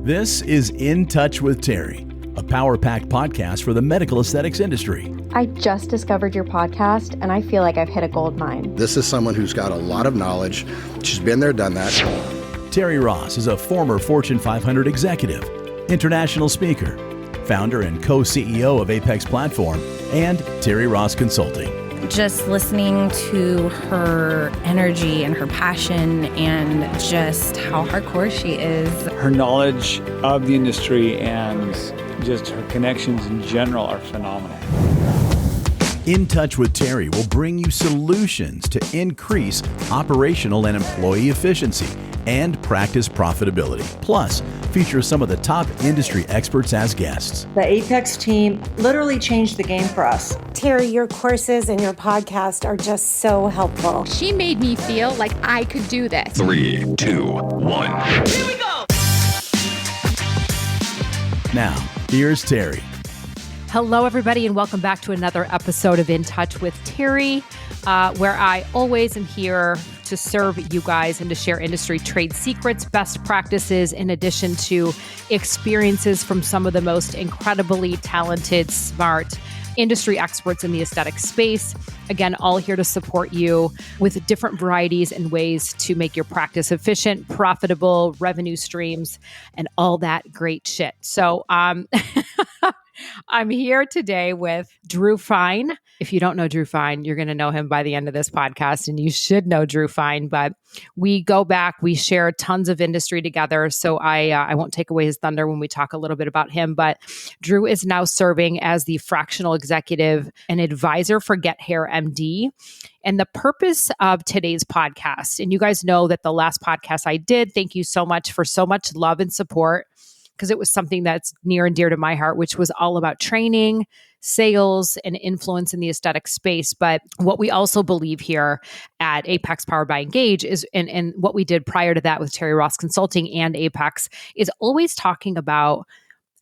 This is In Touch with Terri, a power-packed podcast for the medical aesthetics industry. I just discovered your podcast, and I feel like I've hit a gold mine. This is someone who's got a lot of knowledge. She's been there, done that. Terri Ross is a former Fortune 500 executive, international speaker, founder and co-CEO of Apex Platform, and Terri Ross Consulting. Just listening to her energy and her passion and just how hardcore she is. Her knowledge of the industry and just her connections in general are phenomenal. In Touch with Terri will bring you solutions to increase operational and employee efficiency and practice profitability. Plus, feature some of the top industry experts as guests. The Apex team literally changed the game for us. Terri, your courses and your podcast are just so helpful. She made me feel like I could do this. 3, 2, 1. Here we go! Now, here's Terri. Hello, everybody, and welcome back to another episode of In Touch with Terri, where I always am here to serve you guys and to share industry trade secrets, best practices, in addition to experiences from some of the most incredibly talented, smart industry experts in the aesthetic space. Again, all here to support you with different varieties and ways to make your practice efficient, profitable, revenue streams, and all that great shit. So, I'm here today with Drew Fine. If you don't know Drew Fine, you're going to know him by the end of this podcast, and you should know Drew Fine. But we go back, we share tons of industry together, so I won't take away his thunder when we talk a little bit about him. But Drew is now serving as the Fractional Executive and Advisor for Get Hair MD. And the purpose of today's podcast, and you guys know that the last podcast I did, thank you so much for so much love and support, because it was something that's near and dear to my heart, which was all about training, sales, and influence in the aesthetic space. But what we also believe here at Apex Powered by Engage is, and what we did prior to that with Terri Ross Consulting and Apex, is always talking about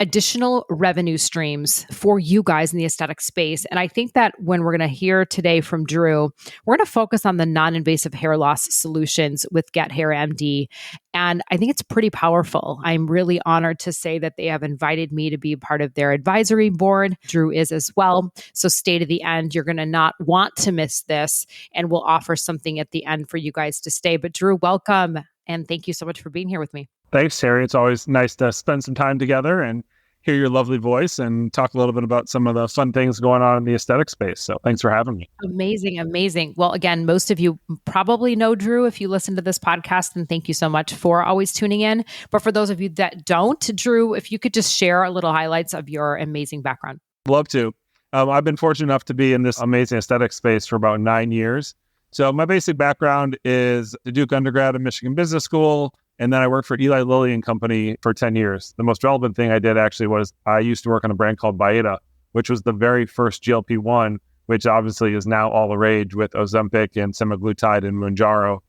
additional revenue streams for you guys in the aesthetic space. And I think that when we're going to hear today from Drew, we're going to focus on the non-invasive hair loss solutions with Get Hair MD. And I think it's pretty powerful. I'm really honored to say that they have invited me to be a part of their advisory board. Drew is as well. So stay to the end. You're going to not want to miss this, and we'll offer something at the end for you guys to stay. But Drew, welcome. And thank you so much for being here with me. Thanks, Terri. It's always nice to spend some time together and hear your lovely voice and talk a little bit about some of the fun things going on in the aesthetic space. So thanks for having me. Amazing, amazing. Well, again, most of you probably know Drew if you listen to this podcast, and thank you so much for always tuning in. But for those of you that don't, Drew, if you could just share a little highlights of your amazing background. Love to. I've been fortunate enough to be in this amazing aesthetic space for about 9 years. So my basic background is the Duke undergrad at Michigan Business School, and then I worked for Eli Lilly and Company for 10 years. The most relevant thing I did actually was I used to work on a brand called Byetta, which was the very first GLP-1, which obviously is now all the rage with Ozempic and semaglutide and Mounjaro.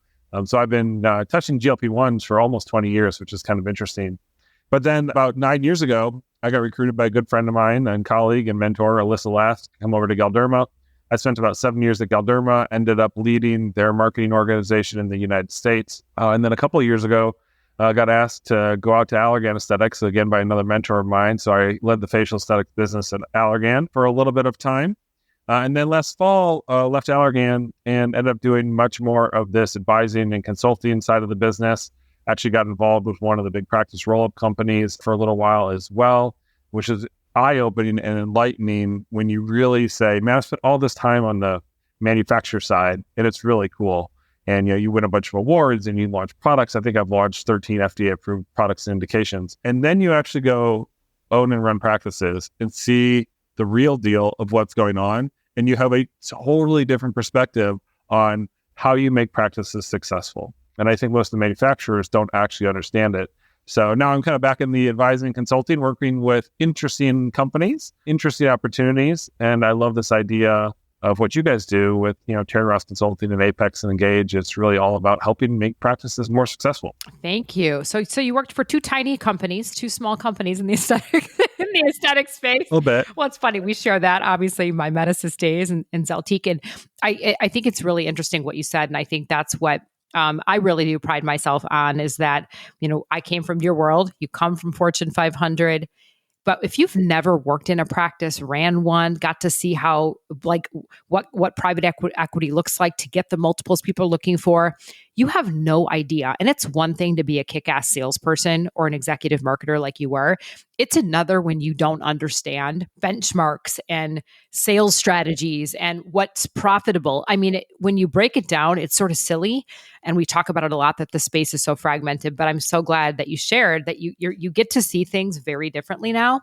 So I've been touching GLP-1s for almost 20 years, which is kind of interesting. But then about 9 years ago, I got recruited by a good friend of mine and colleague and mentor, Alyssa Last, to come over to Galderma. I spent about 7 years at Galderma, ended up leading their marketing organization in the United States. And then a couple of years ago, got asked to go out to Allergan Aesthetics, again, by another mentor of mine. So I led the facial aesthetic business at Allergan for a little bit of time. And then last fall, left Allergan and ended up doing much more of this advising and consulting side of the business. Actually got involved with one of the big practice roll-up companies for a little while as well, which is eye-opening and enlightening when you really say, man, I spent all this time on the manufacturer side, and it's really cool. And you win a bunch of awards and you launch products. I think I've launched 13 FDA-approved products and indications. And then you actually go own and run practices and see the real deal of what's going on. And you have a totally different perspective on how you make practices successful. And I think most of the manufacturers don't actually understand it. So now I'm kind of back in the advising and consulting, working with interesting companies, interesting opportunities. And I love this idea of what you guys do with, Terri Ross Consulting and Apex and Engage. It's really all about helping make practices more successful. Thank you. So you worked for two small companies in the aesthetic space. A little bit. Well, it's funny. We share that, obviously, my Metasys days and Zeltique. And I think it's really interesting what you said. And I think that's what I really do pride myself on is that, I came from your world, you come from Fortune 500. But if you've never worked in a practice, ran one, got to see how, like, what private equity looks like to get the multiples people are looking for, you have no idea. And it's one thing to be a kick-ass salesperson or an executive marketer like you were. It's another when you don't understand benchmarks and sales strategies and what's profitable. I mean, when you break it down, it's sort of silly. And we talk about it a lot that the space is so fragmented, but I'm so glad that you shared that you get to see things very differently now.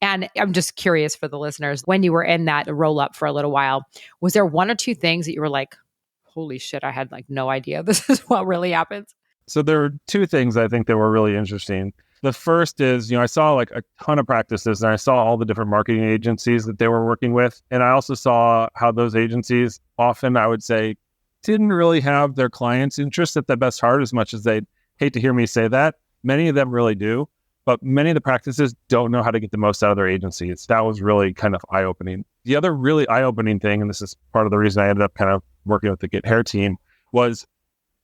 And I'm just curious for the listeners, when you were in that roll up for a little while, was there one or two things that you were like, holy shit, I had like no idea this is what really happens? So there were two things I think that were really interesting. The first is, I saw like a ton of practices and I saw all the different marketing agencies that they were working with. And I also saw how those agencies often, I would say, didn't really have their clients' interest at their best heart as much as they'd hate to hear me say that. Many of them really do, but many of the practices don't know how to get the most out of their agencies. That was really kind of eye-opening. The other really eye-opening thing, and this is part of the reason I ended up kind of working with the Get Hair team, was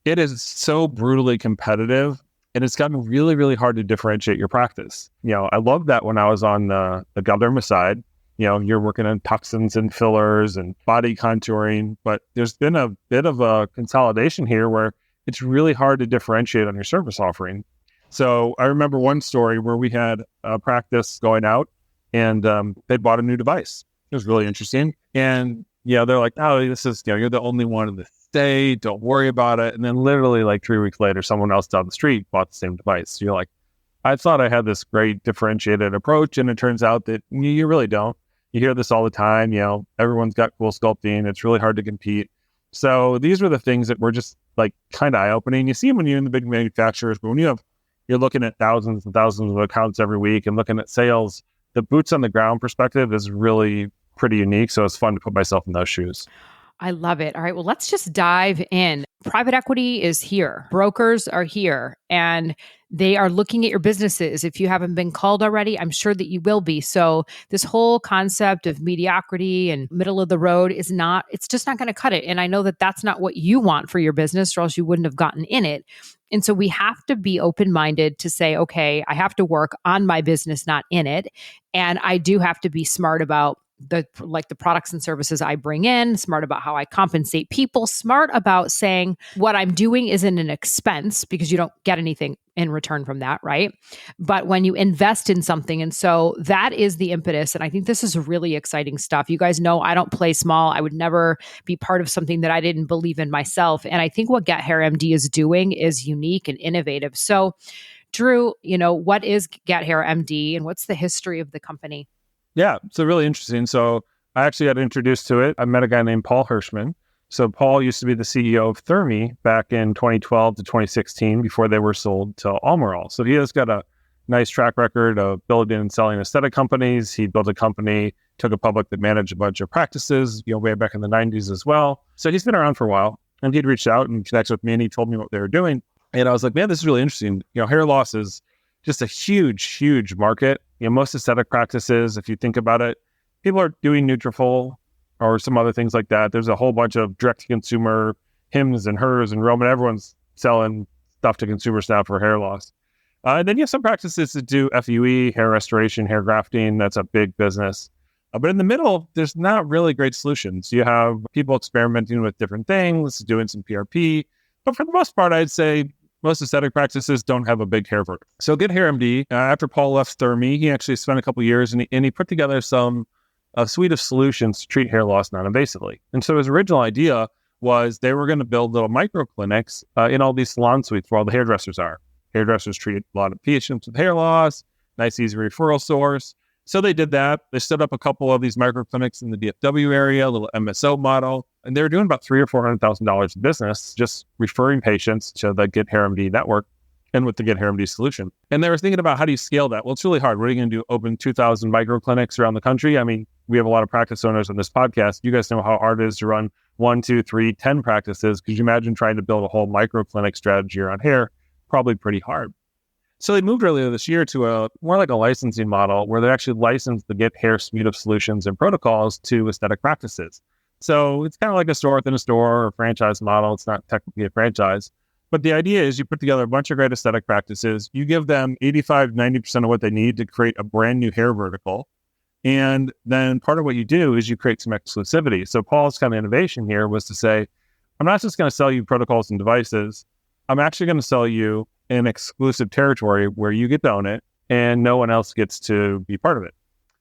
it is so brutally competitive and it's gotten really, really hard to differentiate your practice. I loved that when I was on the Galderma side. You're working on toxins and fillers and body contouring, but there's been a bit of a consolidation here where it's really hard to differentiate on your service offering. So I remember one story where we had a practice going out and they bought a new device. It was really interesting. And they're like, oh, this is, you're the only one in the state, don't worry about it. And then literally like 3 weeks later, someone else down the street bought the same device. So you're like, I thought I had this great differentiated approach. And it turns out that you really don't. You hear this all the time, everyone's got cool sculpting. It's really hard to compete. So these were the things that were just like kind of eye-opening. You see them when you're in the big manufacturers, but when you're looking at thousands and thousands of accounts every week and looking at sales, the boots on the ground perspective is really pretty unique. So it's fun to put myself in those shoes. I love it. All right. Well, let's just dive in. Private equity is here. Brokers are here and they are looking at your businesses. If you haven't been called already, I'm sure that you will be. So this whole concept of mediocrity and middle of the road it's just not going to cut it. And I know that that's not what you want for your business or else you wouldn't have gotten in it. And so we have to be open-minded to say, okay, I have to work on my business, not in it. And I do have to be smart about the products and services I bring in, smart about how I compensate people, smart about saying what I'm doing isn't an expense because you don't get anything in return from that, right? But when you invest in something, and so that is the impetus. And I think this is really exciting stuff. You guys know I don't play small. I would never be part of something that I didn't believe in myself. And I think what Get Hair MD is doing is unique and innovative. So Drew, what is Get Hair MD and what's the history of the company? Yeah, so really interesting. So I actually got introduced to it. I met a guy named Paul Hirschman. So Paul used to be the CEO of Thermi back in 2012 to 2016 before they were sold to Almirall. So he has got a nice track record of building and selling aesthetic companies. He built a company, took it public that managed a bunch of practices, way back in the 90s as well. So he's been around for a while and he'd reached out and connected with me and he told me what they were doing. And I was like, man, this is really interesting. Hair loss is just a huge, huge market. Most aesthetic practices, if you think about it, people are doing Nutrafol or some other things like that. There's a whole bunch of direct-to-consumer Hims and Hers and Roman. Everyone's selling stuff to consumers now for hair loss. And then you have some practices that do FUE, hair restoration, hair grafting. That's a big business. But in the middle, there's not really great solutions. You have people experimenting with different things, doing some PRP. But for the most part, I'd say most aesthetic practices don't have a big hair vertical. So Get Hair MD, after Paul left Thermi, he actually spent a couple of years and he put together a suite of solutions to treat hair loss non-invasively. And so his original idea was they were going to build little micro clinics in all these salon suites where all the hairdressers are. Hairdressers treat a lot of patients with hair loss, nice, easy referral source. So they did that. They stood up a couple of these micro clinics in the DFW area, a little MSO model, and they were doing about $300,000 or $400,000 in business, just referring patients to the Get Hair MD network and with the Get Hair MD solution. And they were thinking about how do you scale that? Well, it's really hard. What are you going to do? Open 2,000 micro clinics around the country? I mean, we have a lot of practice owners on this podcast. You guys know how hard it is to run 1, 2, 3, 10 practices. Could you imagine trying to build a whole micro clinic strategy around hair? Probably pretty hard. So they moved earlier this year to more like a licensing model where they actually licensed the Get Hair suite of solutions and protocols to aesthetic practices. So it's kind of like a store within a store or a franchise model. It's not technically a franchise, But the idea is you put together a bunch of great aesthetic practices, you give them 85, 90% of what they need to create a brand new hair vertical. And then part of what you do is you create some exclusivity. So Paul's kind of innovation here was to say, I'm not just going to sell you protocols and devices. I'm actually going to sell you an exclusive territory where you get to own it and no one else gets to be part of it.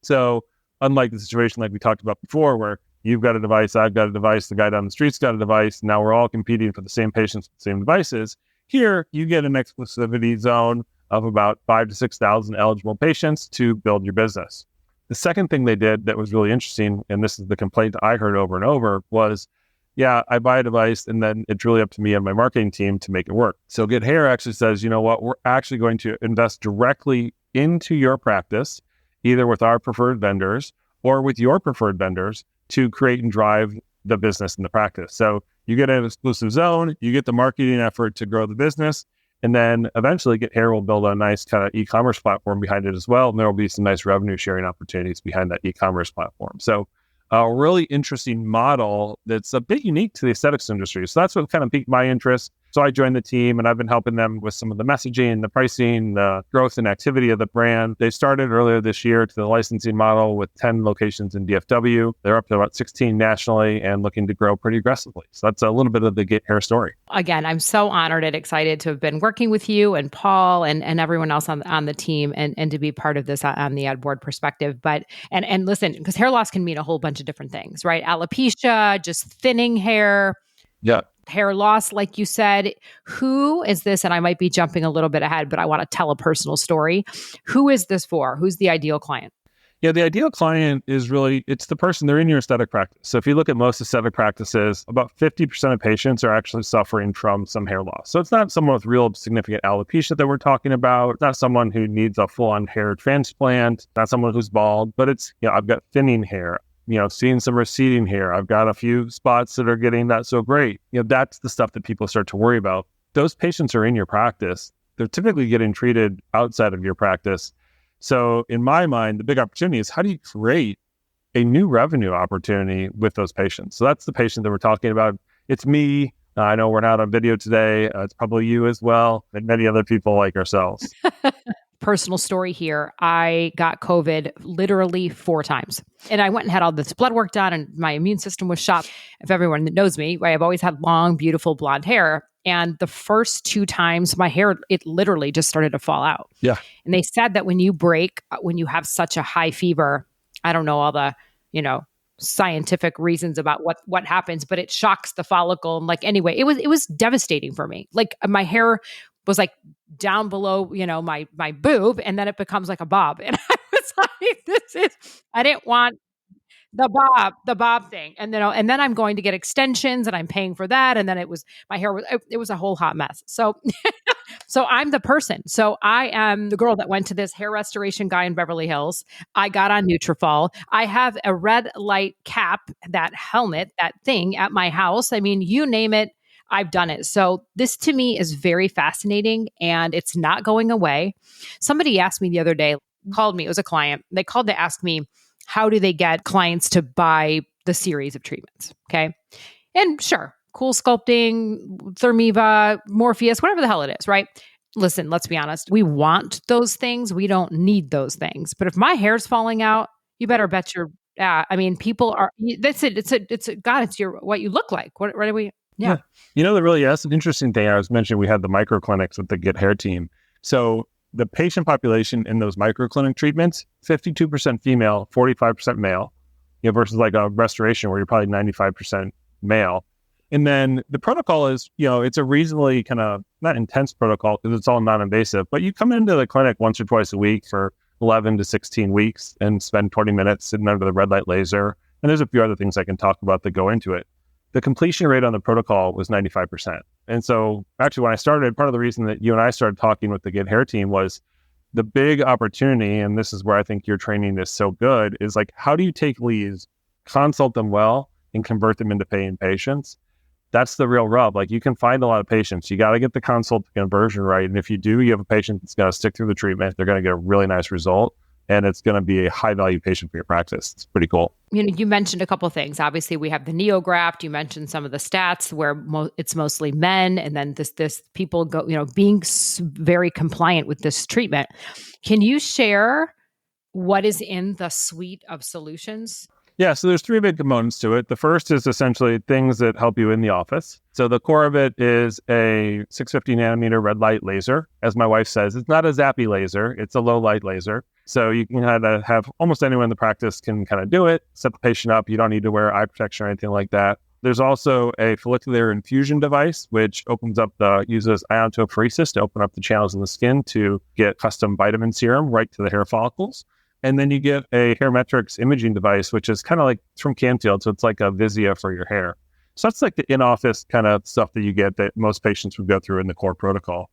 So unlike the situation like we talked about before, where you've got a device, I've got a device, the guy down the street's got a device, now we're all competing for the same patients with the same devices. Here, you get an exclusivity zone of about 5,000 to 6,000 eligible patients to build your business. The second thing they did that was really interesting, and this is the complaint I heard over and over, was, yeah, I buy a device and then it's really up to me and my marketing team to make it work. So Get Hair actually says, you know what, we're actually going to invest directly into your practice, either with our preferred vendors or with your preferred vendors, to create and drive the business in the practice. So you get an exclusive zone, you get the marketing effort to grow the business, and then eventually Get Hair will build a nice kind of e-commerce platform behind it as well. And there will be some nice revenue sharing opportunities behind that e-commerce platform. So a really interesting model that's a bit unique to the aesthetics industry. So that's what kind of piqued my interest. So I joined the team and I've been helping them with some of the messaging, the pricing, the growth and activity of the brand. They started earlier this year to the licensing model with 10 locations in DFW. They're up to about 16 nationally and looking to grow pretty aggressively. So that's a little bit of the Get Hair story. Again, I'm so honored and excited to have been working with you and Paul and everyone else on the team and to be part of this on the ad board perspective. But, and listen, because hair loss can mean a whole bunch of different things, right? Alopecia, just thinning hair. Yeah. Hair loss, like you said. Who is this? And I might be jumping a little bit ahead, but I want to tell a personal story. Who is this for? Who's the ideal client? Yeah, the ideal client is really, it's the person, they're in your aesthetic practice. So if you look at most aesthetic practices, about 50% of patients are actually suffering from some hair loss. So it's not someone with real significant alopecia that we're talking about. It's not someone who needs a full-on hair transplant, not someone who's bald, but it's, I've got thinning hair. Seeing some receding hair. I've got a few spots that are getting not so great. That's the stuff that people start to worry about. Those patients are in your practice. They're typically getting treated outside of your practice. So in my mind, the big opportunity is how do you create a new revenue opportunity with those patients? So that's the patient that we're talking about. It's me. I know we're not on video today. It's probably you as well, and many other people like ourselves. Personal story here. I got COVID literally 4 times. And I went and had all this blood work done and my immune system was shot. If everyone that knows me, right, I've always had long, beautiful blonde hair. And the first 2 times my hair, it literally just started to fall out. Yeah. And they said that when you have such a high fever, I don't know all the, scientific reasons about what happens, but it shocks the follicle. And anyway, it was devastating for me. My hair was down below, my boob, and then it becomes like a bob. And I was like, I didn't want the bob thing. And then I'm going to get extensions and I'm paying for that. And then it was a whole hot mess. So, so I'm the person. So I am the girl that went to this hair restoration guy in Beverly Hills. I got on Nutrafol. I have a red light cap, that helmet, that thing at my house. I mean, you name it, I've done it. So this to me is very fascinating and it's not going away. Somebody asked me the other day, called me, it was a client. They called to ask me, how do they get clients to buy the series of treatments? Okay. And sure, Cool Sculpting, Thermiva, Morpheus, whatever the hell it is, right? Listen, let's be honest. We want those things. We don't need those things. But if my hair's falling out, you better bet people are, that's it. It's what you look like. What are we? Yeah. That's an interesting thing. I was mentioning we had the micro clinics with the Get Hair team. So the patient population in those micro clinic treatments, 52% female, 45% male, versus a restoration where you're probably 95% male. And then the protocol is, it's a reasonably kind of not intense protocol because it's all non-invasive, but you come into the clinic once or twice a week for 11 to 16 weeks and spend 20 minutes sitting under the red light laser. And there's a few other things I can talk about that go into it. The completion rate on the protocol was 95%. And so actually when I started, part of the reason that you and I started talking with the Get Hair team was the big opportunity, and this is where I think your training is so good, is how do you take leads, consult them well, and convert them into paying patients? That's the real rub. You can find a lot of patients. You got to get the consult conversion right. And if you do, you have a patient that's going to stick through the treatment. They're going to get a really nice result. and it's going to be a high value patient for your practice. It's pretty cool. You mentioned a couple of things. Obviously, we have the NeoGraft. You mentioned some of the stats where it's mostly men, and then this people go, being very compliant with this treatment. Can you share what is in the suite of solutions? Yeah, so there's three big components to it. The first is essentially things that help you in the office. So the core of it is a 650 nanometer red light laser. As my wife says, it's not a zappy laser, it's a low light laser. So you can kind of have almost anyone in the practice can kind of do it, set the patient up. You don't need to wear eye protection or anything like that. There's also a follicular infusion device, which uses iontophoresis to open up the channels in the skin to get custom vitamin serum right to the hair follicles. And then you get a Hairmetrics imaging device, which is kind of like it's from Canfield. So it's like a Vizia for your hair. So that's like the in-office kind of stuff that you get that most patients would go through in the core protocol.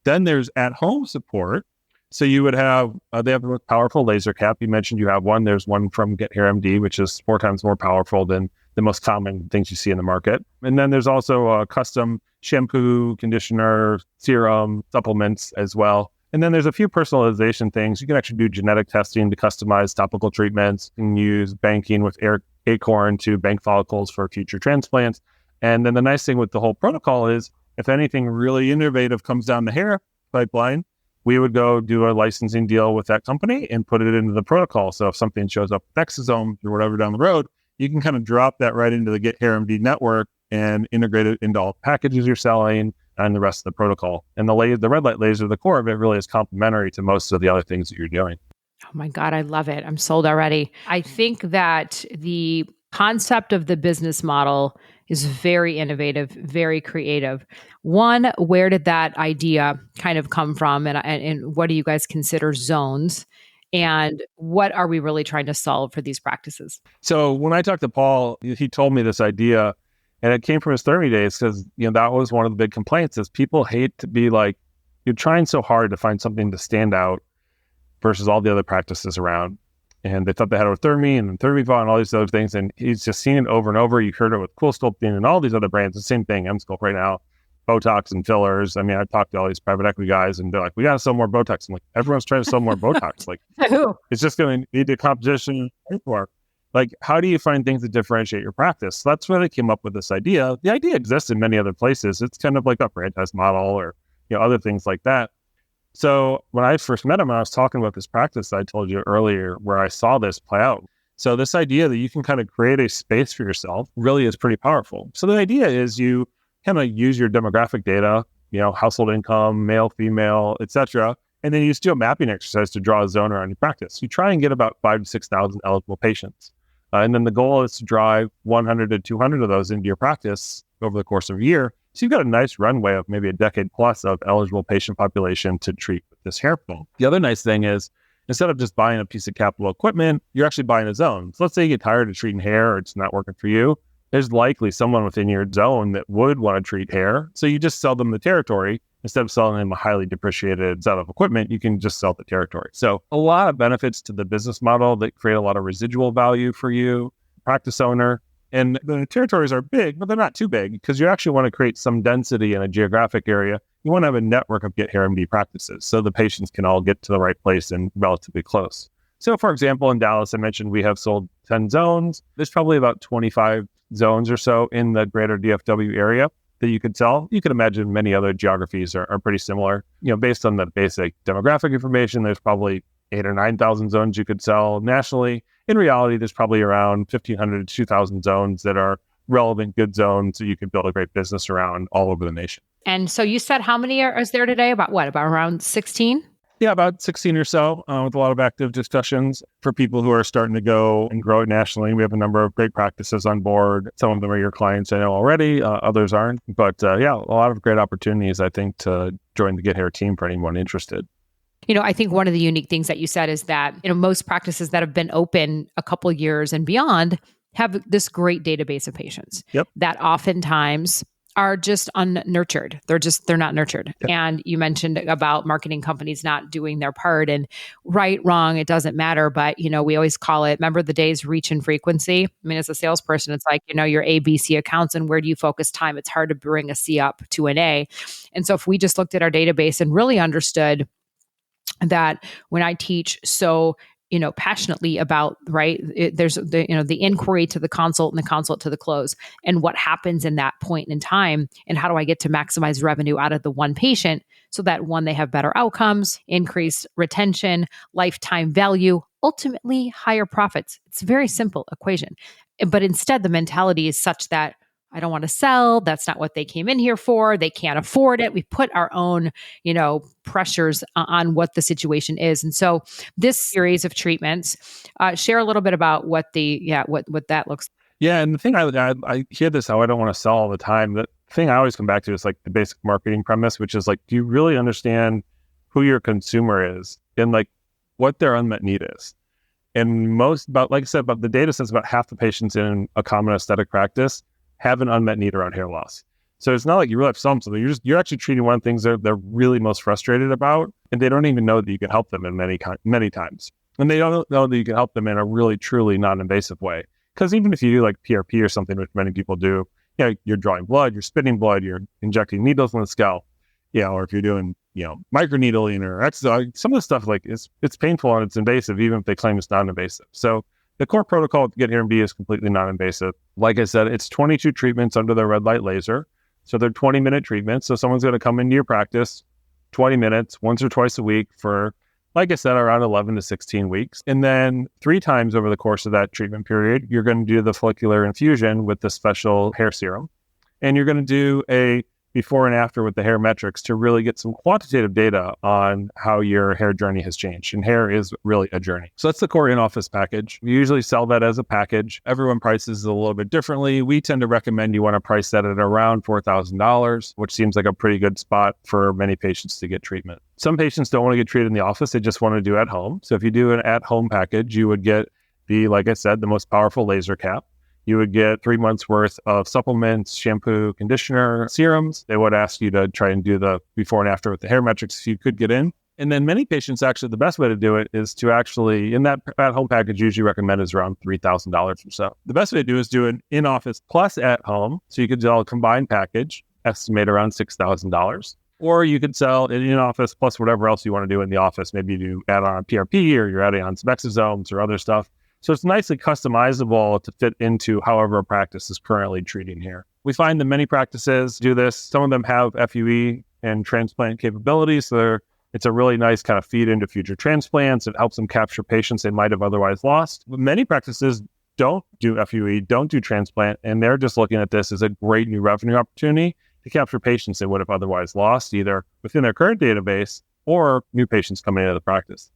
Then there's at-home support. So you would have, they have the most powerful laser cap. You mentioned you have one. There's one from Get Hair MD, which is 4 times more powerful than the most common things you see in the market. And then there's also a custom shampoo, conditioner, serum, supplements as well. And then there's a few personalization things. You can actually do genetic testing to customize topical treatments. You can use banking with Acorn to bank follicles for future transplants. And then the nice thing with the whole protocol is if anything really innovative comes down the hair pipeline, we would go do a licensing deal with that company and put it into the protocol. So if something shows up with exosomes or whatever down the road, you can kind of drop that right into the Get Hair MD network and integrate it into all the packages you're selling and the rest of the protocol. And the red light laser, the core of it really is complementary to most of the other things that you're doing. Oh my God, I love it. I'm sold already. I think that the concept of the business model is very innovative, very creative. One, where did that idea kind of come from? And what do you guys consider zones? And what are we really trying to solve for these practices? So when I talked to Paul, he told me this idea, and it came from his therapy days because that was one of the big complaints is people hate to be like, you're trying so hard to find something to stand out versus all the other practices around. And they thought they had Thermi and Thermivon and all these other things. And he's just seen it over and over. You heard it with Cool Sculpting and all these other brands. The same thing, Emsculpt right now, Botox and fillers. I mean, I talked to all these private equity guys and they're like, we got to sell more Botox. I'm like, everyone's trying to sell more Botox. Like, it's just going to need the competition for. Like, how do you find things that differentiate your practice? So that's where they came up with this idea. The idea exists in many other places. It's kind of like a franchise model or other things like that. So when I first met him, I was talking about this practice I told you earlier where I saw this play out. So this idea that you can kind of create a space for yourself really is pretty powerful. So the idea is you kind of use your demographic data, household income, male, female, etc. And then you just do a mapping exercise to draw a zone around your practice. You try and get about 5,000 to 6,000 eligible patients. And then the goal is to drive 100 to 200 of those into your practice over the course of a year. So you've got a nice runway of maybe a decade plus of eligible patient population to treat with this hair pull. The other nice thing is instead of just buying a piece of capital equipment, you're actually buying a zone. So let's say you get tired of treating hair or it's not working for you. There's likely someone within your zone that would want to treat hair. So you just sell them the territory. Instead of selling them a highly depreciated set of equipment, you can just sell the territory. So a lot of benefits to the business model that create a lot of residual value for you, practice owner. And the territories are big, but they're not too big because you actually want to create some density in a geographic area. You want to have a network of Get Hair MD practices so the patients can all get to the right place and relatively close. So for example, in Dallas, I mentioned we have sold 10 zones. There's probably about 25 zones or so in the greater DFW area that you could sell. You could imagine many other geographies are pretty similar. Based on the basic demographic information, there's probably 8,000 or 9,000 zones you could sell nationally. In reality, there's probably around 1,500 to 2,000 zones that are relevant, good zones that you can build a great business around all over the nation. And so you said how many is there today? About around 16? Yeah, about 16 or so, with a lot of active discussions for people who are starting to go and grow it nationally. We have a number of great practices on board. Some of them are your clients I know already, others aren't. But a lot of great opportunities, I think, to join the Get Hair team for anyone interested. I think one of the unique things that you said is that, most practices that have been open a couple of years and beyond have this great database of patients that oftentimes are just unnurtured. They're not nurtured. Yep. And you mentioned about marketing companies not doing their part, and right, wrong, it doesn't matter. But, we always call it, remember the days reach and frequency? I mean, as a salesperson, it's like, your A, B, C accounts, and where do you focus time? It's hard to bring a C up to an A. And so if we just looked at our database and really understood that when I teach, so passionately about, right? There's the inquiry to the consult and the consult to the close, and what happens in that point in time, and how do I get to maximize revenue out of the one patient so that one, they have better outcomes, increased retention, lifetime value, ultimately higher profits. It's a very simple equation. But instead, the mentality is such that I don't want to sell. That's not what they came in here for. They can't afford it. We put our own, pressures on what the situation is. And so this series of treatments, share a little bit about what that looks like. Yeah, and the thing I hear this, how I don't want to sell all the time. The thing I always come back to is like the basic marketing premise, which is like, do you really understand who your consumer is and like what their unmet need is? And like I said, about the data says about half the patients in a common aesthetic practice have an unmet need around hair loss. So it's not like you really have something. You're actually treating one of the things they're really most frustrated about, and they don't even know that you can help them in many times. And they don't know that you can help them in a really, truly non-invasive way. Because even if you do like PRP or something, which many people do, you're drawing blood, you're spitting blood, you're injecting needles in the scalp, or if you're doing, microneedling or exercise, some of the stuff like it's painful and it's invasive, even if they claim it's non-invasive. So the core protocol to get Hair MD is completely non-invasive. Like I said, it's 22 treatments under the red light laser. So they're 20-minute treatments. So someone's going to come into your practice 20 minutes, once or twice a week for, like I said, around 11 to 16 weeks. And then 3 times over the course of that treatment period, you're going to do the follicular infusion with the special hair serum. And you're going to do a before and after with the hair metrics to really get some quantitative data on how your hair journey has changed. And hair is really a journey. So that's the core in-office package. We usually sell that as a package. Everyone prices it a little bit differently. We tend to recommend you want to price that at around $4,000, which seems like a pretty good spot for many patients to get treatment. Some patients don't want to get treated in the office. They just want to do at home. So if you do an at-home package, you would get like I said, the most powerful laser cap. You would get 3 months worth of supplements, shampoo, conditioner, serums. They would ask you to try and do the before and after with the hair metrics if you could get in. And then many patients, actually, the best way to do it is to actually, in that at-home package, usually recommend is around $3,000 or so. The best way to do is do an in-office plus at-home. So you could do a combined package, estimate around $6,000. Or you could sell an in-office plus whatever else you want to do in the office. Maybe you add on PRP or you're adding on some exosomes or other stuff. So it's nicely customizable to fit into however a practice is currently treating hair. We find that many practices do this. Some of them have FUE and transplant capabilities. So it's a really nice kind of feed into future transplants. It helps them capture patients they might have otherwise lost. But many practices don't do FUE, don't do transplant, and they're just looking at this as a great new revenue opportunity to capture patients they would have otherwise lost, either within their current database or new patients coming into the practice.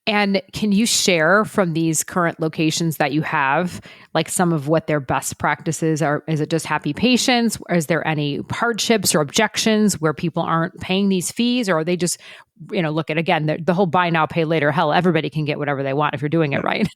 And can you share from these current locations that you have, like some of what their best practices are? Is it just happy patients? Or is there any hardships or objections where people aren't paying these fees? Or are they just, look at, again, the whole buy now, pay later, hell, everybody can get whatever they want if you're doing it right.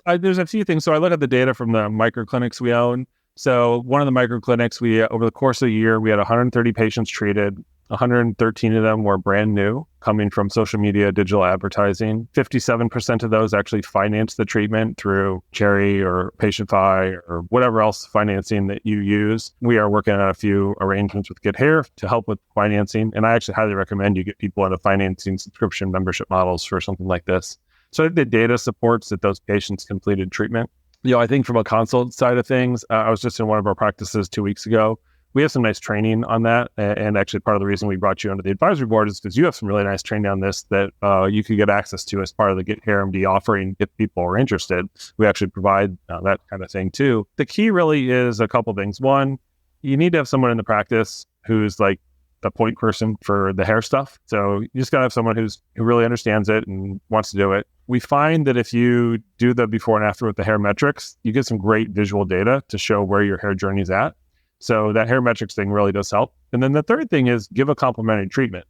There's a few things. So I look at the data from the microclinics we own. So one of the microclinics, over the course of a year, we had 130 patients treated. 113 of them were brand new, coming from social media, digital advertising. 57% of those actually financed the treatment through Cherry or PatientFi or whatever else financing that you use. We are working on a few arrangements with Get Hair to help with financing. And I actually highly recommend you get people into financing subscription membership models for something like this. So the data supports that those patients completed treatment. I think from a consult side of things, I was just in one of our practices 2 weeks ago. We have some nice training on that. And actually part of the reason we brought you onto the advisory board is because you have some really nice training on this that you could get access to as part of the Get Hair MD offering if people are interested. We actually provide that kind of thing too. The key really is a couple things. One, you need to have someone in the practice who's like the point person for the hair stuff. So you just got to have someone who really understands it and wants to do it. We find that if you do the before and after with the hair metrics, you get some great visual data to show where your hair journey is at. So that hair metrics thing really does help. And then the third thing is give a complimentary treatment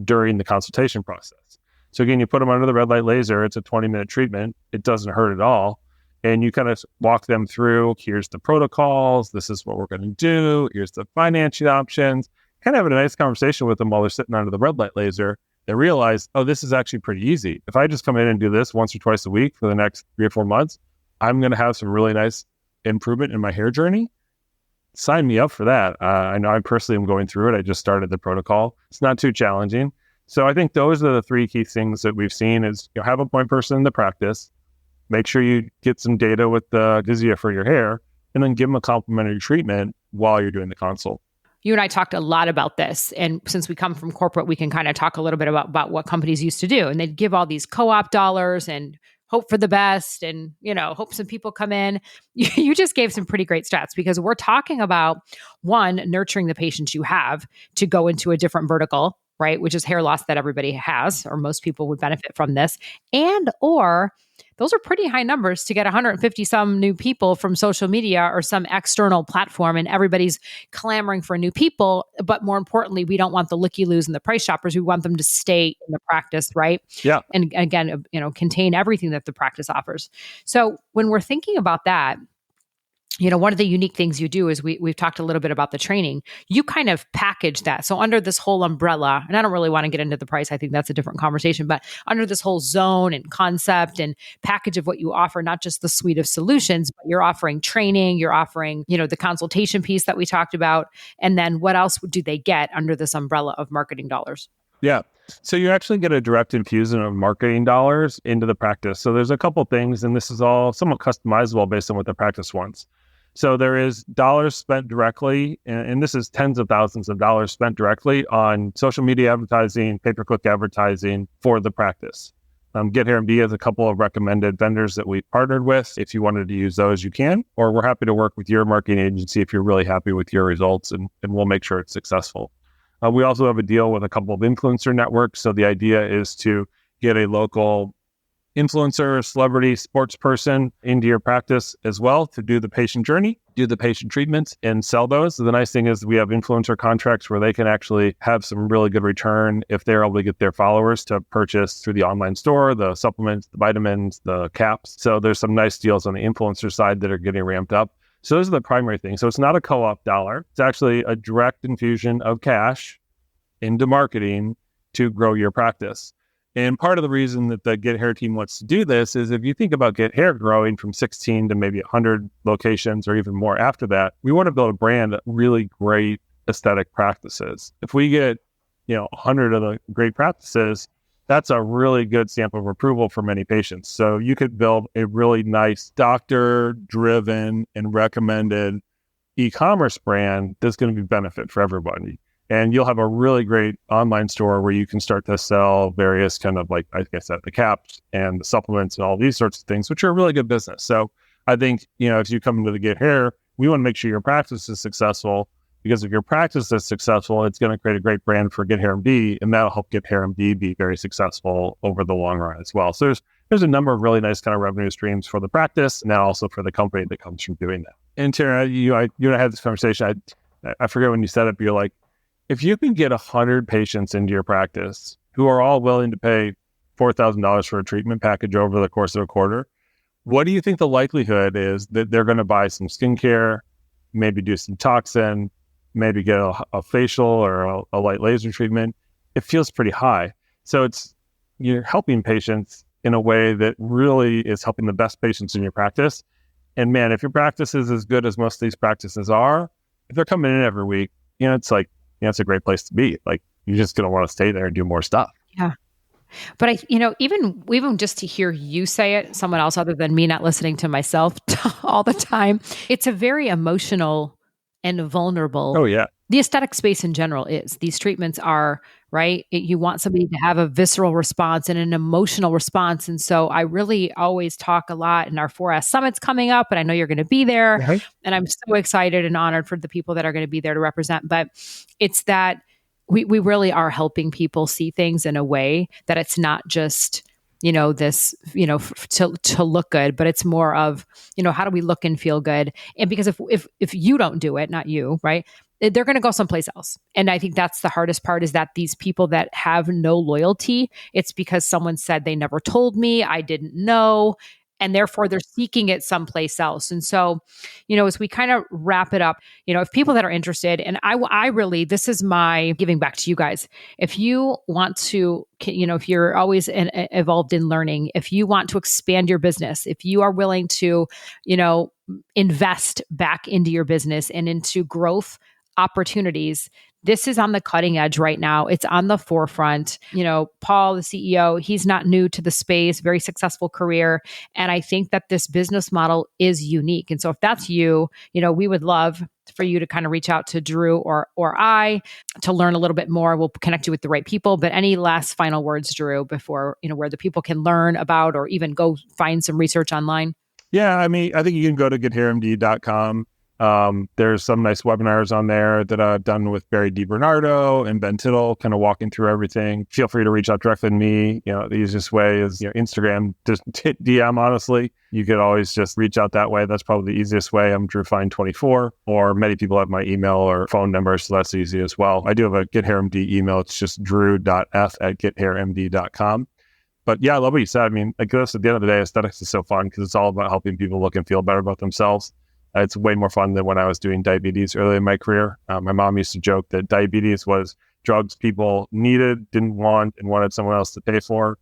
during the consultation process. So again, you put them under the red light laser. It's a 20-minute treatment. It doesn't hurt at all. And you kind of walk them through, here's the protocols. This is what we're going to do. Here's the financing options. Kind of having a nice conversation with them while they're sitting under the red light laser. They realize, oh, this is actually pretty easy. If I just come in and do this once or twice a week for the next 3 or 4 months, I'm going to have some really nice improvement in my hair journey. Sign me up for that. I know I personally am going through it. I just started the protocol. It's not too challenging. So I think those are the three key things that we've seen is have a point person in the practice, make sure you get some data with the Dizia for your hair, and then give them a complimentary treatment while you're doing the consult. You and I talked a lot about this. And since we come from corporate, we can kind of talk a little bit about what companies used to do. And they'd give all these co-op dollars and hope for the best and, hope some people come in. You just gave some pretty great stats because we're talking about, one, nurturing the patients you have to go into a different vertical, right? Which is hair loss that everybody has, or most people would benefit from this. And, or those are pretty high numbers to get 150 some new people from social media or some external platform, and everybody's clamoring for new people. But more importantly, we don't want the looky-loos and the price shoppers. We want them to stay in the practice, right? Yeah. And again, contain everything that the practice offers. So when we're thinking about that, one of the unique things you do is we've talked a little bit about the training. You kind of package that. So under this whole umbrella, and I don't really want to get into the price. I think that's a different conversation, but under this whole zone and concept and package of what you offer, not just the suite of solutions, but you're offering training, you're offering, the consultation piece that we talked about. And then what else do they get under this umbrella of marketing dollars? Yeah. So you actually get a direct infusion of marketing dollars into the practice. So there's a couple things, and this is all somewhat customizable based on what the practice wants. So there is dollars spent directly, and this is tens of thousands of dollars spent directly on social media advertising, pay-per-click advertising for the practice. GetHairMD has a couple of recommended vendors that we've partnered with. If you wanted to use those, you can, or we're happy to work with your marketing agency if you're really happy with your results, and we'll make sure it's successful. We also have a deal with a couple of influencer networks. So the idea is to get a local influencer, celebrity, sports person into your practice as well to do the patient journey, do the patient treatments, and sell those. So the nice thing is we have influencer contracts where they can actually have some really good return if they're able to get their followers to purchase through the online store, the supplements, the vitamins, the caps. So there's some nice deals on the influencer side that are getting ramped up. So those are the primary things. So it's not a co-op dollar. It's actually a direct infusion of cash into marketing to grow your practice. And part of the reason that the Get Hair team wants to do this is if you think about Get Hair growing from 16 to maybe 100 locations or even more after that, we want to build a brand of really great aesthetic practices. If we get, 100 of the great practices, that's a really good stamp of approval for many patients. So you could build a really nice doctor-driven and recommended e-commerce brand that's going to be benefit for everybody. And you'll have a really great online store where you can start to sell various kind of like I said, the caps and the supplements and all these sorts of things, which are a really good business. So I think, if you come into the Get Hair, we want to make sure your practice is successful, because if your practice is successful, it's going to create a great brand for Get Hair MD, and that'll help Get Hair MD be very successful over the long run as well. So there's a number of really nice kind of revenue streams for the practice and now also for the company that comes from doing that. And Terri, you and I had this conversation. I forget when you said it, but you're like, if you can get 100 patients into your practice who are all willing to pay $4,000 for a treatment package over the course of a quarter, what do you think the likelihood is that they're going to buy some skincare, maybe do some toxin, maybe get a facial or a light laser treatment? It feels pretty high. So you're helping patients in a way that really is helping the best patients in your practice. And man, if your practice is as good as most of these practices are, if they're coming in every week, it's like, it's a great place to be. Like, you're just going to want to stay there and do more stuff. Yeah. But even just to hear you say it, someone else other than me not listening to myself all the time, it's a very emotional and vulnerable. Oh, yeah. The aesthetic space in general is. These treatments are, right? You want somebody to have a visceral response and an emotional response. And so I really always talk a lot, and our 4S Summit's coming up, and I know you're going to be there. Mm-hmm. And I'm so excited and honored for the people that are going to be there to represent. But it's that we really are helping people see things in a way that it's not just, this, to look good, but it's more of, how do we look and feel good? And because if you don't do it, not you, right? They're going to go someplace else. And I think that's the hardest part, is that these people that have no loyalty, it's because someone said they never told me, I didn't know, and therefore they're seeking it someplace else. And so, as we kind of wrap it up, if people that are interested, and I really, this is my giving back to you guys. If you want to, if you're always involved in learning, if you want to expand your business, if you are willing to, invest back into your business and into growth opportunities, This is on the cutting edge right now. It's on the forefront. Paul, the CEO, he's not new to the space, very successful career. And I think that this business model is unique. And so if that's you, we would love for you to kind of reach out to Drew or I to learn a little bit more. We'll connect you with the right people. But any last final words, Drew, before, where the people can learn about or even go find some research online? Yeah, I think you can go to getheremd.com. There's some nice webinars on there that I've done with Barry DiBernardo and Ben Tittle, kind of walking through everything. Feel free to reach out directly to me. The easiest way is Instagram, just hit DM, honestly. You could always just reach out that way. That's probably the easiest way. I'm DrewFine24, or many people have my email or phone number, so that's easy as well. I do have a GetHairMD email. It's just drew.f@gethairmd.com. But yeah, I love what you said. I mean, I guess at the end of the day, aesthetics is so fun because it's all about helping people look and feel better about themselves. It's way more fun than when I was doing diabetes early in my career. My mom used to joke that diabetes was drugs people needed, didn't want, and wanted someone else to pay for.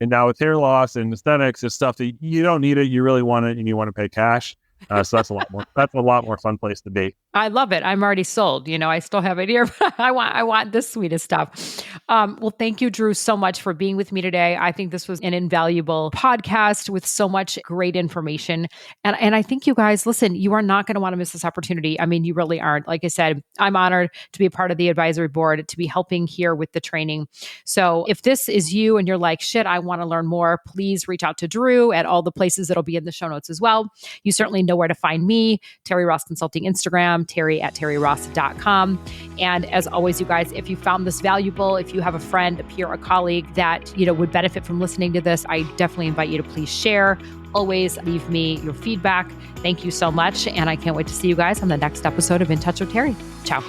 And now with hair loss and aesthetics, it's stuff that you don't need it, you really want it, and you want to pay cash. So that's a lot more fun place to be. I love it. I'm already sold. I still have it here, but I want this suite of stuff. Well, thank you, Drew, so much for being with me today. I think this was an invaluable podcast with so much great information. And I think you guys, listen, you are not going to want to miss this opportunity. I mean, you really aren't. Like I said, I'm honored to be a part of the advisory board, to be helping here with the training. So if this is you and you're like, shit, I want to learn more, please reach out to Drew at all the places that'll be in the show notes as well. You certainly know where to find me, Terri Ross Consulting Instagram, Terri@terriross.com. And as always, you guys, if you found this valuable, if you have a friend, a peer, a colleague that, would benefit from listening to this, I definitely invite you to please share. Always leave me your feedback. Thank you so much. And I can't wait to see you guys on the next episode of In Touch with Terri. Ciao.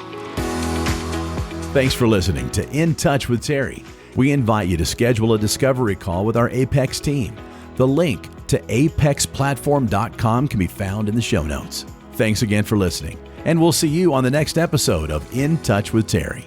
Thanks for listening to In Touch with Terri. We invite you to schedule a discovery call with our Apex team. The link to apexplatform.com can be found in the show notes. Thanks again for listening, and we'll see you on the next episode of In Touch with Terri.